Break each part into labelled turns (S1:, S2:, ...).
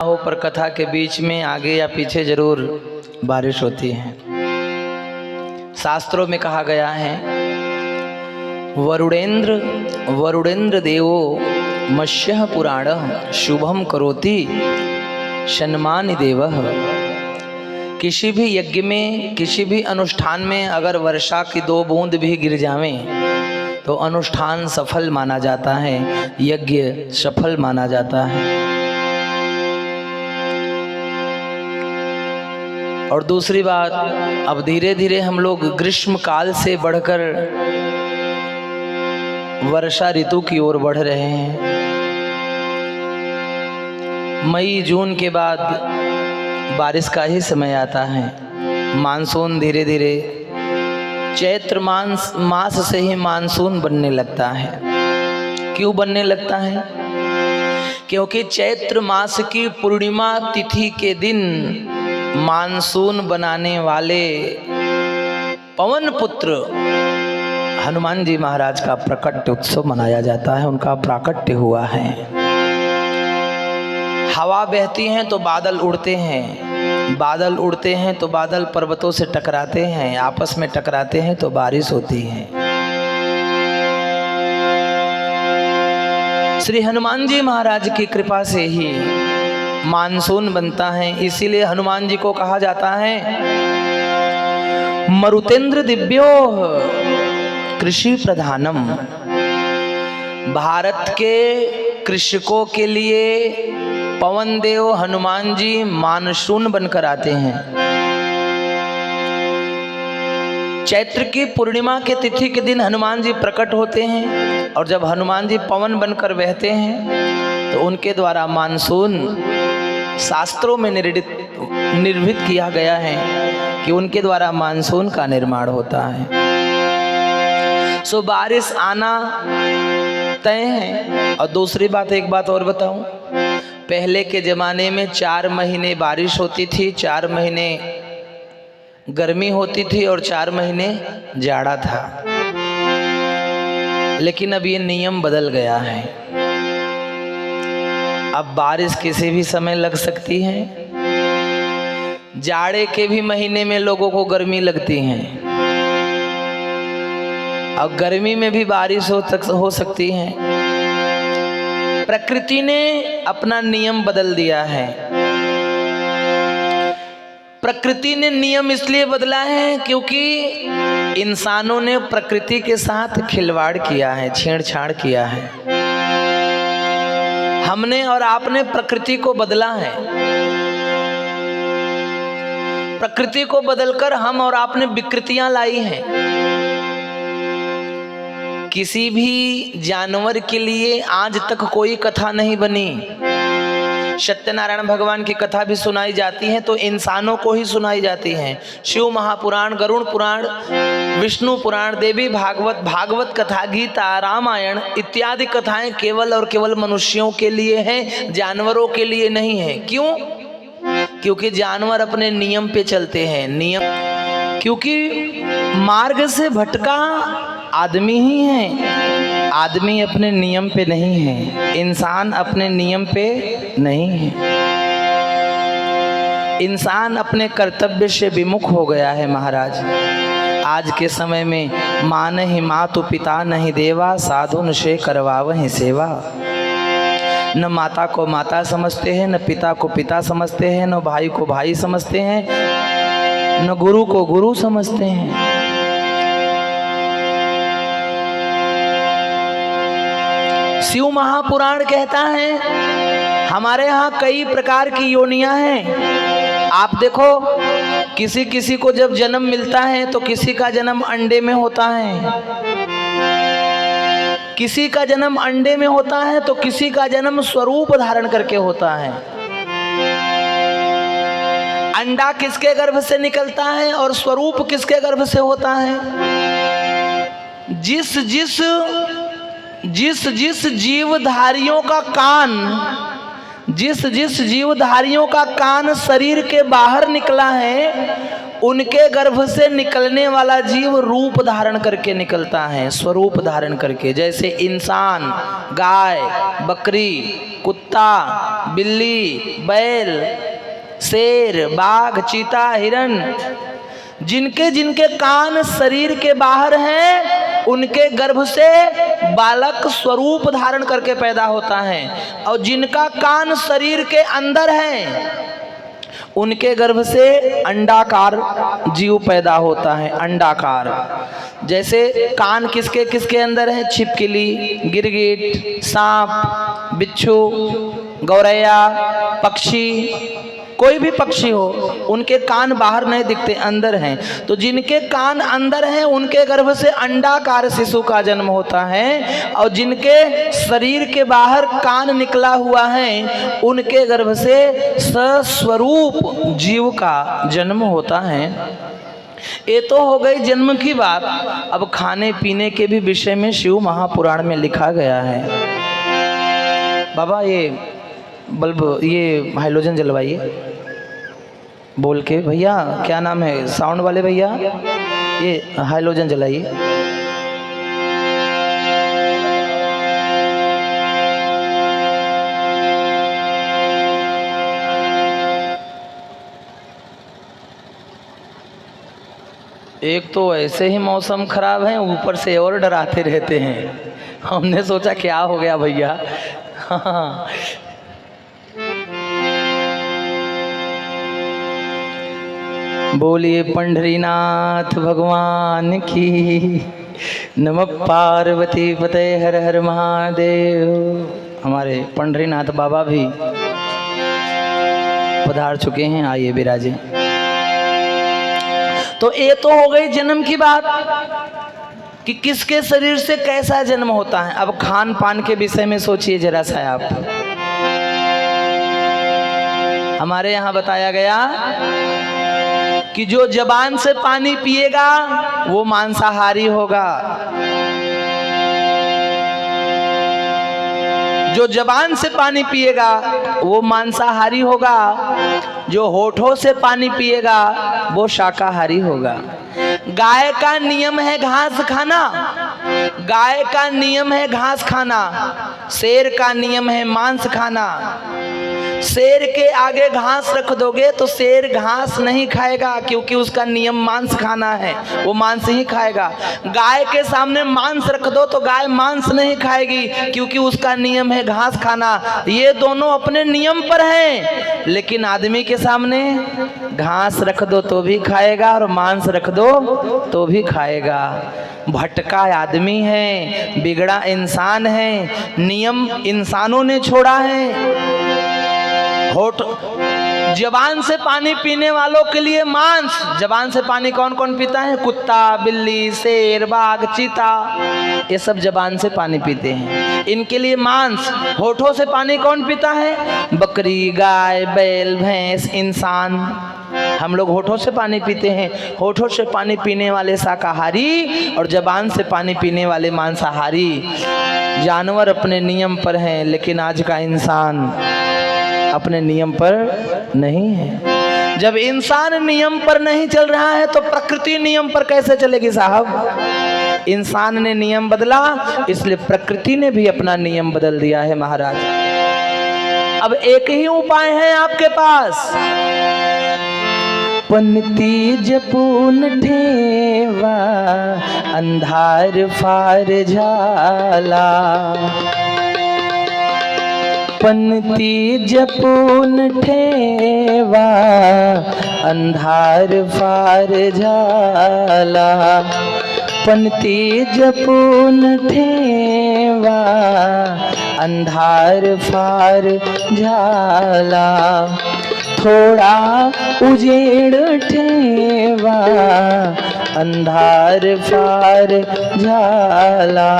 S1: हो पर कथा के बीच में आगे या पीछे जरूर बारिश होती है। शास्त्रों में कहा गया है, वरुणेन्द्र देवो मत्स्यः पुराणः शुभम करोति शन्मानि देवः। किसी भी यज्ञ में, किसी भी अनुष्ठान में अगर वर्षा की 2 बूंद भी गिर जावें तो अनुष्ठान सफल माना जाता है, यज्ञ सफल माना जाता है। और दूसरी बात, अब धीरे धीरे हम लोग ग्रीष्म काल से बढ़कर वर्षा ऋतु की ओर बढ़ रहे हैं। मई जून के बाद बारिश का ही समय आता है। मानसून धीरे धीरे चैत्र मास से ही मानसून बनने लगता है। क्यों बनने लगता है? क्योंकि चैत्र मास की पूर्णिमा तिथि के दिन मानसून बनाने वाले पवन पुत्र हनुमान जी महाराज का प्रकट उत्सव मनाया जाता है। उनका प्राकट्य हुआ है। हवा बहती हैं तो बादल उड़ते हैं, बादल उड़ते हैं तो बादल पर्वतों से टकराते हैं, आपस में टकराते हैं तो बारिश होती है। श्री हनुमान जी महाराज की कृपा से ही मानसून बनता है। इसीलिए हनुमान जी को कहा जाता है मरुतेन्द्र दिव्यो कृषि प्रधानम। भारत के कृषकों के लिए पवन देव हनुमान जी मानसून बनकर आते हैं। चैत्र की पूर्णिमा के तिथि के दिन हनुमान जी प्रकट होते हैं और जब हनुमान जी पवन बनकर बहते हैं तो उनके द्वारा मानसून शास्त्रों में निर्भित किया गया है कि उनके द्वारा मानसून का निर्माण होता है। सो बारिश आना तय है। और दूसरी बात, एक बात और बताऊं, पहले के जमाने में 4 महीने बारिश होती थी, 4 महीने गर्मी होती थी और 4 महीने जाड़ा था। लेकिन अब ये नियम बदल गया है। अब बारिश किसी भी समय लग सकती है। जाड़े के भी महीने में लोगों को गर्मी लगती है और गर्मी में भी बारिश हो सकती है। प्रकृति ने अपना नियम बदल दिया है। प्रकृति ने नियम इसलिए बदला है क्योंकि इंसानों ने प्रकृति के साथ खिलवाड़ किया है, छेड़छाड़ किया है। हमने और आपने प्रकृति को बदला है। प्रकृति को बदलकर हम और आपने विकृतियां लाई हैं। किसी भी जानवर के लिए आज तक कोई कथा नहीं बनी। सत्यनारायण भगवान की कथा भी सुनाई जाती है तो इंसानों को ही सुनाई जाती है। शिव महापुराण, गरुड़ पुराण, विष्णु पुराण, देवी भागवत, भागवत कथा, गीता, रामायण इत्यादि कथाएं केवल और केवल मनुष्यों के लिए हैं, जानवरों के लिए नहीं है। क्यों? क्योंकि जानवर अपने नियम पे चलते हैं। नियम, क्योंकि मार्ग से भटका आदमी ही है। आदमी अपने नियम पे नहीं है, इंसान अपने नियम पे नहीं है। इंसान अपने कर्तव्य से विमुख हो गया है महाराज। आज के समय में माँ नहीं मातु पिता नहीं देवा, साधुन से करवावहि सेवा। न माता को माता समझते हैं, न पिता को पिता समझते हैं, न भाई को भाई समझते हैं, न गुरु को गुरु समझते हैं। शिव महापुराण कहता है हमारे यहाँ कई प्रकार की योनियां हैं। आप देखो, किसी किसी को जब जन्म मिलता है तो किसी का जन्म अंडे में होता है, किसी का जन्म अंडे में होता है तो किसी का जन्म स्वरूप धारण करके होता है। अंडा किसके गर्भ से निकलता है और स्वरूप किसके गर्भ से होता है? जिस जिस जीवधारियों का कान, जिस जीवधारियों का कान शरीर के बाहर निकला है उनके गर्भ से निकलने वाला जीव रूप धारण करके निकलता है, स्वरूप धारण करके। जैसे इंसान, गाय, बकरी, कुत्ता, बिल्ली, बैल, शेर, बाघ, चीता, हिरण, जिनके जिनके कान शरीर के बाहर हैं, उनके गर्भ से बालक स्वरूप धारण करके पैदा होता है। और जिनका कान शरीर के अंदर है, उनके गर्भ से अंडाकार जीव पैदा होता है। अंडाकार, जैसे कान किसके किसके अंदर है? छिपकली, गिरगिट, सांप, बिच्छू, गौरैया, पक्षी, कोई भी पक्षी हो, उनके कान बाहर नहीं दिखते, अंदर हैं। तो जिनके कान अंदर हैं, उनके गर्भ से अंडाकार शिशु का जन्म होता है। और जिनके शरीर के बाहर कान निकला हुआ है, उनके गर्भ से सस्वरूप जीव का जन्म होता है। ये तो हो गई जन्म की बात। अब खाने पीने के भी विषय में शिव महापुराण में लिखा गया है। बाबा ये बल्ब, ये हाइड्रोजन जलवाइए बोल के। भैया क्या नाम है साउंड वाले भैया, ये हाइड्रोजन जलाइए। एक तो ऐसे ही मौसम खराब है, ऊपर से और डराते रहते हैं। हमने सोचा क्या हो गया भैया। हाँ, बोलिए पंढरीनाथ भगवान की, नमः पार्वती पते, हर हर महादेव। हमारे पंढरीनाथ बाबा भी पधार चुके हैं, आइए विराजे। तो ये तो हो गई जन्म की बात कि किसके शरीर से कैसा जन्म होता है। अब खान पान के विषय में सोचिए जरा सा आप। हमारे यहाँ बताया गया कि जो जबान से पानी पिएगा वो मांसाहारी होगा। जो जबान से पानी पिएगा वो मांसाहारी होगा। जो होठों से पानी पिएगा वो शाकाहारी होगा। गाय का नियम है घास खाना, गाय का नियम है घास खाना। शेर का नियम है मांस खाना। शेर के आगे घास रख दोगे तो शेर घास नहीं खाएगा, क्योंकि उसका नियम मांस खाना है, वो मांस ही खाएगा। गाय के सामने मांस रख दो तो गाय मांस नहीं खाएगी, क्योंकि उसका नियम है घास खाना। ये दोनों अपने नियम पर हैं। लेकिन आदमी के सामने घास रख दो तो भी खाएगा और मांस रख दो तो भी खाएगा। भटका आदमी है, बिगड़ा इंसान है, नियम इंसानों ने छोड़ा है। होठ, जबान से पानी पीने वालों के लिए मांस। जबान से पानी कौन कौन पीता है? कुत्ता, बिल्ली, शेर, बाघ, चीता, ये सब जबान से पानी पीते हैं, इनके लिए मांस। होठों से पानी कौन पीता है? बकरी, गाय, बैल, भैंस, इंसान। हम लोग होठों से पानी पीते हैं। होठों से पानी पीने वाले शाकाहारी और जबान से पानी पीने वाले मांसाहारी। जानवर अपने नियम पर हैं, लेकिन आज का इंसान अपने नियम पर नहीं है। जब इंसान नियम पर नहीं चल रहा है तो प्रकृति नियम पर कैसे चलेगी साहब? इंसान ने नियम बदला, इसलिए प्रकृति ने भी अपना नियम बदल दिया है महाराज। अब एक ही उपाय है आपके पास। पंती जपून ठेवा, अंधार फार झाला। पंती जपून ठेवा, अंधार फार झाला। पंती जपून ठेवा, अंधार फार झाला। थोड़ा उजेड़ ठेवा, अंधार फार झाला।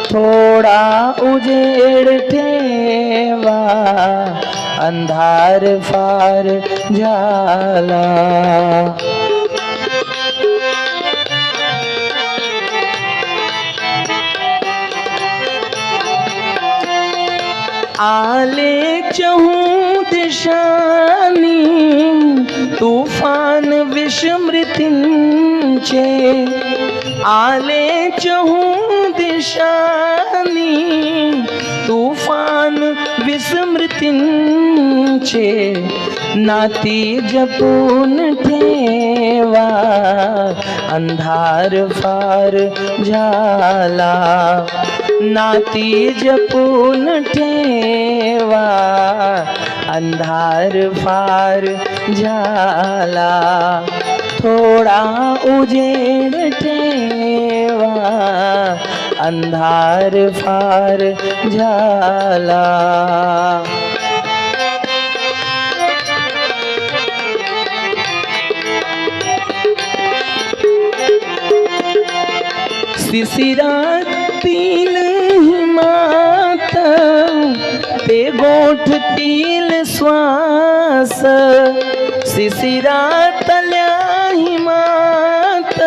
S1: थोड़ा उजेड़ ठेवा, अंधार फार झाला। आले चहूँ दिशानी, तूफान विस्मृतींचे आले चहू दिशानी, तुफान विस्मृतींचे नाती जपून ठेवा, अंधार फार झाला, नाती जपून ठेवा, अंधार फार झाला, थोडा उजेड ठेवा, अंधार फार झाला. शिशिरातील हिमात ते गोठतील श्वास, शिशिरातल्या हिमात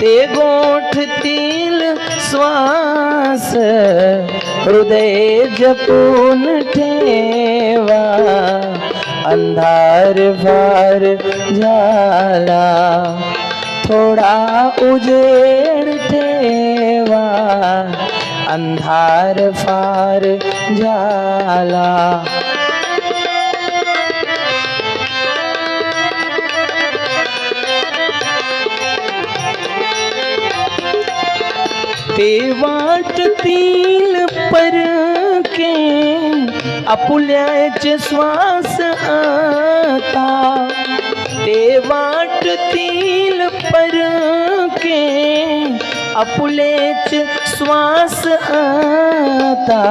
S1: ते गोठतील श्वास, हृदय जपून ठेवा, अंधार फार झाला, थोडा उजेड ठेवा, अंधार फार झाला. ते वाटतील परके आपुल्याचे श्वास आता, ते वाटतील परके आपुलेच श्वास आता,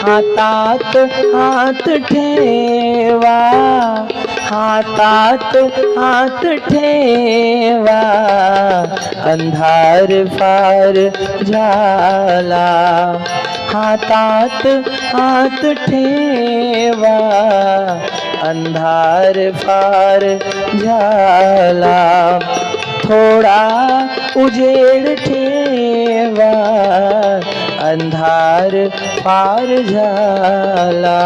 S1: हातात हात ठेवा, हातात हात ठेवा, अंधार फार झाला, हातात हात ठेवा, अंधार फार झाला, थोडा उजेड ठेवा, अंधार फार झाला.